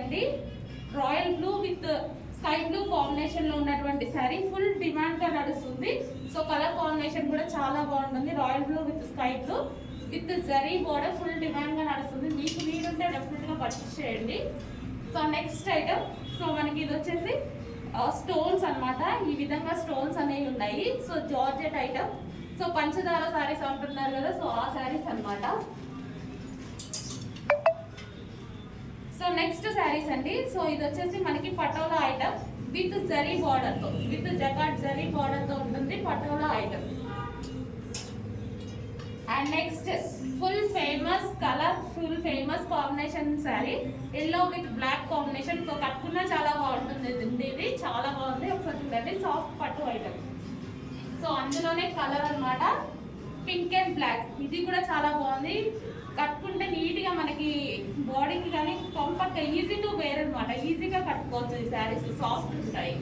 అండి. Royal blue with sky blue combination లో ఉన్నటువంటి శారీ ఫుల్ డిమాండ్ గా నడుస్తుంది. సో కలర్ కాంబినేషన్ కూడా చాలా బాగుంటుంది. Royal blue with sky blue with zari border full demand గా నడుస్తుంది. మీకు వీలుంటే డెఫినెట్ గా పర్చేస్ చేయండి. సో నెక్స్ట్ ఐటమ్, సో మనకి ఇది వచ్చేసి స్టోన్స్ అన్నమాట. ఈ విధంగా స్టోన్స్ అనేవి ఉన్నాయి. So georgette item. సో పంచదార శారీస్ అంటున్నారు కదా, సో ఆ శారీస్ అన్నమాట. సో నెక్స్ట్ శారీస్ అండి. సో ఇది వచ్చేసి మనకి patola item with zari border తో, విత్ జకాట్ జరీ బార్డర్ తో ఉంటుంది patola item. And next full famous colour, full famous combination sari yellow with black combination. So కట్టుకున్నా చాలా బాగుంటుంది. ఇది చాలా బాగుంది. ఒకసారి చూడండి, సాఫ్ట్ పట్టు ఐటమ్. సో అందులోనే కలర్ అన్నమాట, పింక్ అండ్ బ్లాక్. ఇది కూడా చాలా బాగుంది. కట్టుకుంటే నీట్ గా మనకి బాడీకి కానీ కంఫర్ట్, ఈజీ టు వేర్ అనమాట. ఈజీగా కట్టుకోవచ్చు. ఈ శారీస్ సాఫ్ట్ ఉంటాయి.